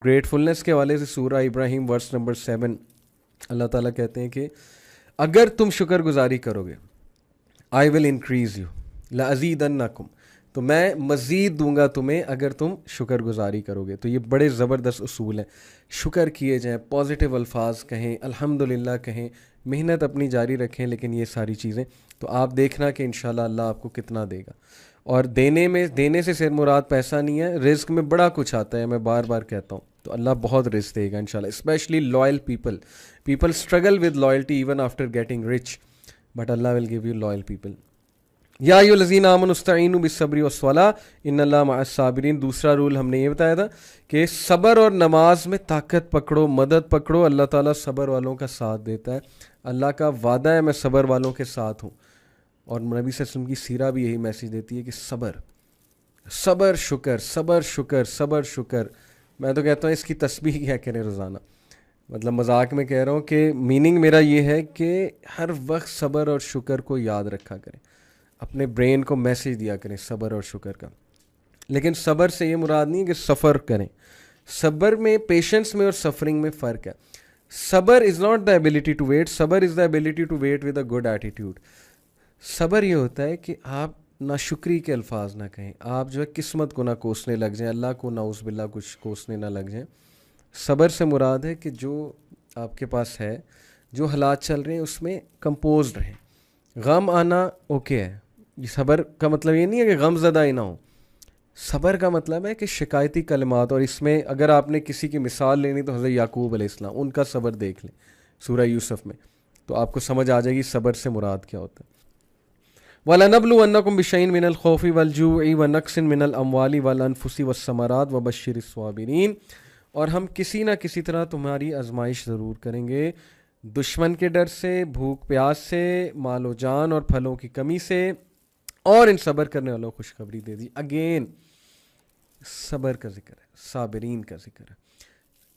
Gratefulness کے حوالے سے سورہ ابراہیم ورس نمبر 7 اللہ تعالیٰ کہتے ہیں کہ اگر تم شکر گزاری کرو گے آئی ول انکریز یو لازیدنکم، تو میں مزید دوں گا تمہیں اگر تم شکر گزاری کرو گے. تو یہ بڑے زبردست اصول ہیں. شکر کیے جائیں، پازیٹیو الفاظ کہیں، الحمدللہ کہیں، محنت اپنی جاری رکھیں، لیکن یہ ساری چیزیں تو آپ دیکھنا کہ انشاءاللہ اللہ آپ کو کتنا دے گا. اور دینے سے صرف مراد پیسہ نہیں ہے، رزق میں بڑا کچھ آتا ہے، میں بار بار کہتا ہوں. تو اللہ بہت رزق دے گا انشاءاللہ، especially loyal people struggle with loyalty even after getting rich, but اللہ will give you loyal people. یا ایھا الذین آمنوا استعینوا بالصبر والصلاۃ ان اللہ مع الصابرین. دوسرا رول ہم نے یہ بتایا تھا کہ صبر اور نماز میں طاقت پکڑو، مدد پکڑو. اللہ تعالیٰ صبر والوں کا ساتھ دیتا ہے. اللہ کا وعدہ ہے میں صبر والوں کے ساتھ ہوں. اور نبی صلی اللہ علیہ وسلم کی سیرہ بھی یہی میسیج دیتی ہے کہ صبر شکر، صبر شکر، صبر شکر. میں تو کہتا ہوں اس کی تسبیح کیا کریں روزانہ. مطلب مذاق میں کہہ رہا ہوں کہ میننگ میرا یہ ہے کہ ہر وقت صبر اور شکر کو یاد رکھا کریں، اپنے برین کو میسیج دیا کریں صبر اور شکر کا. لیکن صبر سے یہ مراد نہیں ہے کہ سفر کریں. صبر میں، پیشنس میں اور سفرنگ میں فرق ہے. صبر is not the ability to wait, صبر is the ability to wait with a good attitude. صبر یہ ہوتا ہے کہ آپ ناشکری کے الفاظ نہ کہیں، آپ جو ہے قسمت کو نہ کوسنے لگ جائیں، اللہ کو نعوذ باللہ کچھ کوسنے نہ لگ جائیں. صبر سے مراد ہے کہ جو آپ کے پاس ہے، جو حالات چل رہے ہیں اس میں کمپوزڈ رہیں. غم آنا اوکے ہے، یہ صبر کا مطلب یہ نہیں ہے کہ غم زدہ ہی نہ ہو. صبر کا مطلب ہے کہ شکایتی کلمات، اور اس میں اگر آپ نے کسی کی مثال لینی تو حضرت یعقوب علیہ السلام، ان کا صبر دیکھ لیں سورہ یوسف میں، تو آپ کو سمجھ آ جائے گی صبر سے مراد کیا ہوتا ہے. وَلَنَبْلُوَنَّكُمْ بِشَيْءٍ مِّنَ الْخَوْفِ وَالْجُوعِ وَنَقْصٍ مِّنَ الْأَمْوَالِ وَالْأَنفُسِ وَالثَّمَرَاتِ وَبَشِّرِ الصَّابِرِينَ. اور ہم کسی نہ کسی طرح تمہاری آزمائش ضرور کریں گے، دشمن کے ڈر سے، بھوک پیاس سے، مال و جان اور پھلوں کی کمی سے، اور ان صبر کرنے والوں کو خوشخبری دے دی. اگین صبر کا ذکر ہے، صابرین کا ذکر ہے.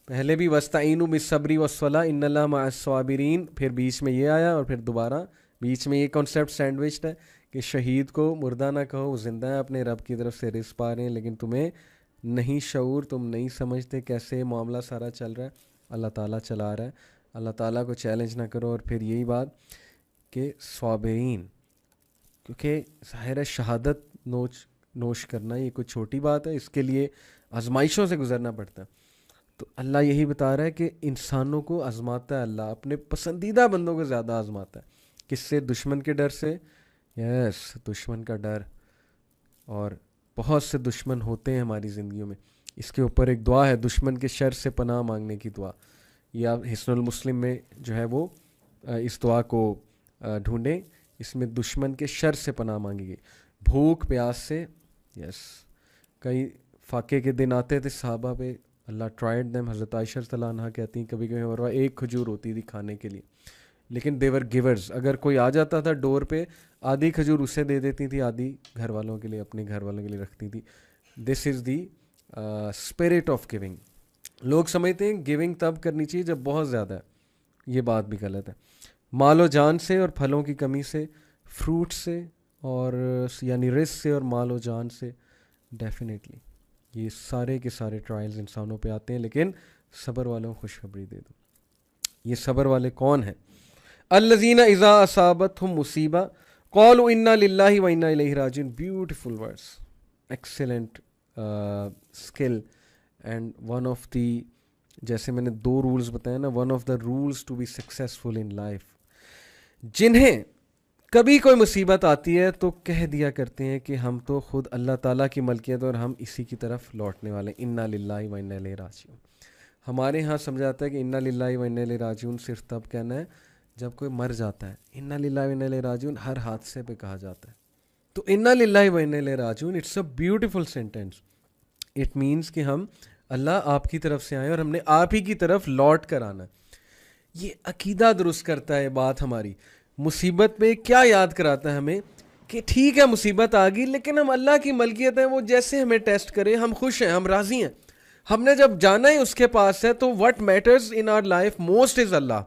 پہلے بھی وَاسْتَعِینُوا بِالصَّبْرِ وَالصَّلَاةِ إِنَّ اللَّهَ مَعَ الصَّابِرِينَ، پھر بیچ میں یہ آیا، اور پھر دوبارہ بیچ میں یہ کانسیپٹ سینڈوچڈ ہے کہ شہید کو مردہ نہ کہو، وہ زندہ ہے، اپنے رب کی طرف سے رزق پا رہے ہیں، لیکن تمہیں نہیں شعور، تم نہیں سمجھتے کیسے معاملہ سارا چل رہا ہے. اللہ تعالیٰ چلا رہا ہے. اللہ تعالیٰ کو چیلنج نہ کرو. اور پھر یہی بات کہ صابرین، کیونکہ ظاہر ہے شہادت نوش کرنا یہ کوئی چھوٹی بات ہے، اس کے لیے آزمائشوں سے گزرنا پڑتا ہے. تو اللہ یہی بتا رہا ہے کہ انسانوں کو آزماتا ہے، اللہ اپنے پسندیدہ بندوں کو زیادہ آزماتا ہے. کس سے؟ دشمن کے ڈر سے. یس، دشمن کا ڈر. اور بہت سے دشمن ہوتے ہیں ہماری زندگیوں میں. اس کے اوپر ایک دعا ہے دشمن کے شر سے پناہ مانگنے کی دعا. یہ آپ حصن المسلم میں جو ہے وہ اس دعا کو ڈھونڈیں. اس میں دشمن کے شر سے پناہ مانگی گئی، بھوک پیاس سے. یس، کئی فاقے کے دن آتے تھے صحابہ پہ، اللہ ٹرائڈ دیم. حضرت عائشہ رضی اللہ عنہا کہتی ہیں کبھی کبھی ہمارا ایک کھجور ہوتی تھی کھانے کے لیے، لیکن دیور گیورز. اگر کوئی آ جاتا تھا ڈور پہ، آدھی کھجور اسے دے دیتی تھی، آدھی گھر والوں کے لیے، اپنے گھر والوں کے لیے رکھتی تھی. دس از دی اسپرٹ آف گیونگ. لوگ سمجھتے ہیں گیونگ تب کرنی چاہیے جب بہت زیادہ ہے، یہ بات بھی غلط ہے. مال و جان سے اور پھلوں کی کمی سے، فروٹ سے، اور یعنی رزق سے اور مال و جان سے. ڈیفینیٹلی یہ سارے کے سارے ٹرائلز انسانوں پہ آتے ہیں، لیکن صبر والوں کو خوشخبری دے دو. یہ صبر والے کون ہیں؟ الذین اذا اصابتہم مصیبہ قالوا انا للہ و انا الیہ راجعون. Beautiful words, excellent skill. And one of the, جیسے میں نے 2 رولز بتائے نا، one of the rules to be successful in life, جنہیں کبھی کوئی مصیبت آتی ہے تو کہہ دیا کرتے ہیں کہ ہم تو خود اللہ تعالیٰ کی ملکیت اور ہم اسی کی طرف لوٹنے والے. انا للہ و انا الیہ راجعون. ہمارے ہاں سمجھاتا ہے کہ انا للہ و انا الیہ راجعون صرف تب کہنا ہے جب کوئی مر جاتا ہے. انا للہ و انا الیہ راجعون ہر حادثے پہ کہا جاتا ہے. تو انا للہ و انا الیہ راجعون it's a beautiful sentence. It means کہ ہم اللہ آپ کی طرف سے آئے اور ہم نے آپ ہی کی طرف لوٹ کر آنا. یہ عقیدہ درست کرتا ہے بات ہماری. مصیبت میں کیا یاد کراتا ہے ہمیں کہ ٹھیک ہے مصیبت آ گئی، لیکن ہم اللہ کی ملکیت ہیں، وہ جیسے ہمیں ٹیسٹ کرے ہم خوش ہیں، ہم راضی ہیں. ہم نے جب جانا ہی اس کے پاس ہے تو what matters in our life most is اللہ.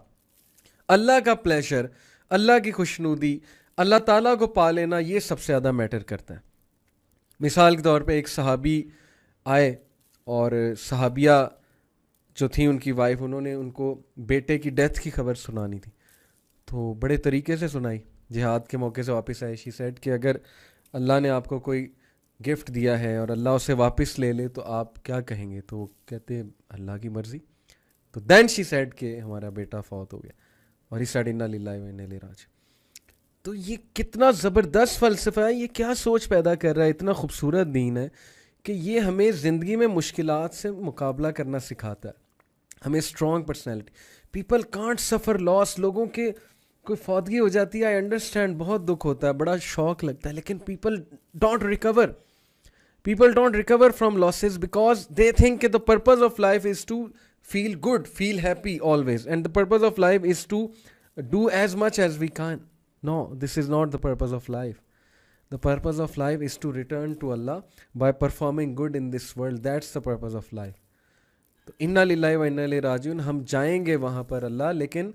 اللہ کا پلیشر، اللہ کی خوشنودی، اللہ تعالیٰ کو پا لینا، یہ سب سے زیادہ میٹر کرتا ہے. مثال کے طور پہ ایک صحابی آئے اور صحابیہ جو تھی ان کی وائف, انہوں نے ان کو بیٹے کی ڈیتھ کی خبر سنانی تھی, تو بڑے طریقے سے سنائی. جہاد کے موقع سے واپس آئے, شی سیڈ کہ اگر اللہ نے آپ کو کوئی گفٹ دیا ہے اور اللہ اسے واپس لے لے تو آپ کیا کہیں گے؟ تو وہ کہتے اللہ کی مرضی. تو دین شی سیڈ کہ ہمارا بیٹا فوت ہو گیا, اور ہی سیڈ انا للہ و انا الیہ راجعون. تو یہ کتنا زبردست فلسفہ ہے, یہ کیا سوچ پیدا کر رہا ہے, اتنا خوبصورت دین ہے کہ یہ ہمیں زندگی میں مشکلات سے مقابلہ کرنا سکھاتا ہے, ہمیں اسٹرانگ پرسنالٹی. پیپل کانٹ سفر لاس, لوگوں کے کوئی فوتگی ہو جاتی ہے, آئی انڈرسٹینڈ, بہت دکھ ہوتا ہے, بڑا شوق لگتا ہے, لیکن people don't recover from losses because they think کہ the purpose of life is to feel good, feel happy always, and the purpose of life is to do as much as we can. No, this is not the purpose of life. The purpose of life is to return to Allah by performing good in this world. That's the purpose of life. تو انا للہ و انا الیہ راجعون, ہم جائیں گے وہاں پر اللہ, لیکن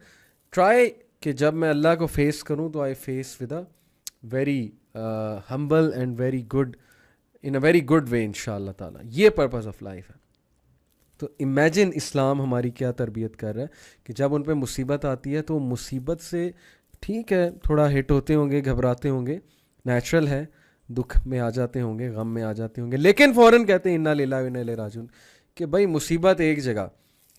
ٹرائی کہ جب میں اللہ کو فیس کروں تو I face with a very humble and very good, in a very good way انشاءاللہ تعالیٰ. یہ پرپز آف لائف ہے. تو امیجن اسلام ہماری کیا تربیت کر رہا ہے کہ جب ان پہ مصیبت آتی ہے تو مصیبت سے ٹھیک ہے تھوڑا ہٹ ہوتے ہوں گے, گھبراتے ہوں گے, نیچرل ہے, دکھ میں آ جاتے ہوں گے, غم میں آ جاتے ہوں گے, لیکن فوراً کہتے ہیں انا للہ و انا الیہ راجعون کہ بھائی مصیبت ایک جگہ,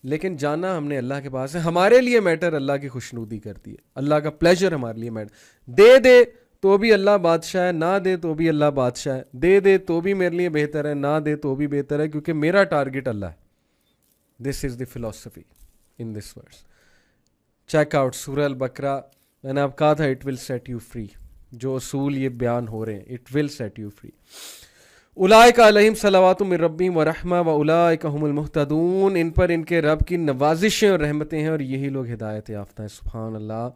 لیکن جانا ہم نے اللہ کے پاس ہے. ہمارے لیے میٹر اللہ کی خوشنودی کرتی ہے, اللہ کا پلیجر ہمارے لیے میٹر. دے تو بھی اللہ بادشاہ ہے, نہ دے تو بھی اللہ بادشاہ ہے, دے تو بھی میرے لیے بہتر ہے, نہ دے تو بھی بہتر ہے, کیونکہ میرا ٹارگٹ اللہ ہے. This is the philosophy in this verse. Check out سورہ البقرہ. میں نے آپ کہا تھا it will set you free. جو اصول یہ بیان ہو رہے ہیں, it will set you free. اولئک علیہم صلوات من ربہم ورحمہ واولئک هم المہتدون. ان پر ان کے رب کی نوازشیں اور رحمتیں ہیں, اور یہی لوگ ہدایت یافتہ ہیں. سبحان اللہ.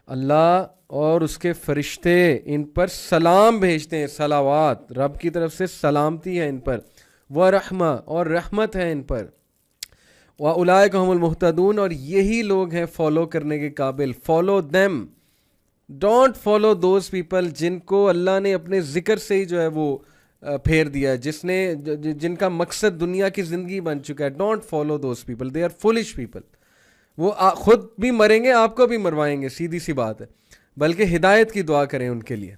اللہ اور اس کے فرشتے ان پر سلام بھیجتے ہیں, صلوات, رب کی طرف سے سلامتی ہے ان پر, ورحمہ, اور رحمت ہے ان پر. وَأُولَئِكَ هُمُ الْمُهْتَدُونَ, اور یہی لوگ ہیں فالو کرنے کے قابل. Follow them, don't follow those people جن کو اللہ نے اپنے ذکر سے ہی جو ہے وہ پھیر دیا ہے, جن کا مقصد دنیا کی زندگی بن چکا ہے. don't follow those people, they are foolish people. وہ خود بھی مریں گے, آپ کو بھی مروائیں گے, سیدھی سی بات ہے. بلکہ ہدایت کی دعا کریں ان کے لیے.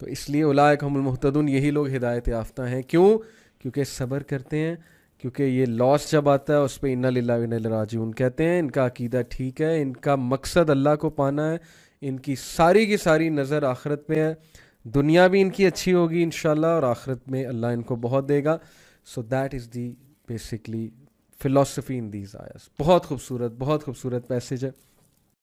تو اس لیے اولئک هم المہتدون, یہی لوگ ہدایت یافتہ ہیں. کیوں؟ کیونکہ صبر کرتے ہیں, کیونکہ یہ لاس جب آتا ہے اس پہ انا للہ و انا الیہ راجعون کہتے ہیں. ان کا عقیدہ ٹھیک ہے, ان کا مقصد اللہ کو پانا ہے, ان کی کی ساری نظر آخرت پہ ہے. دنیا بھی ان کی اچھی ہوگی انشاءاللہ, اور آخرت میں اللہ ان کو بہت دے گا. So that is the basically philosophy in these آیاز. بہت خوبصورت پیسیج ہے.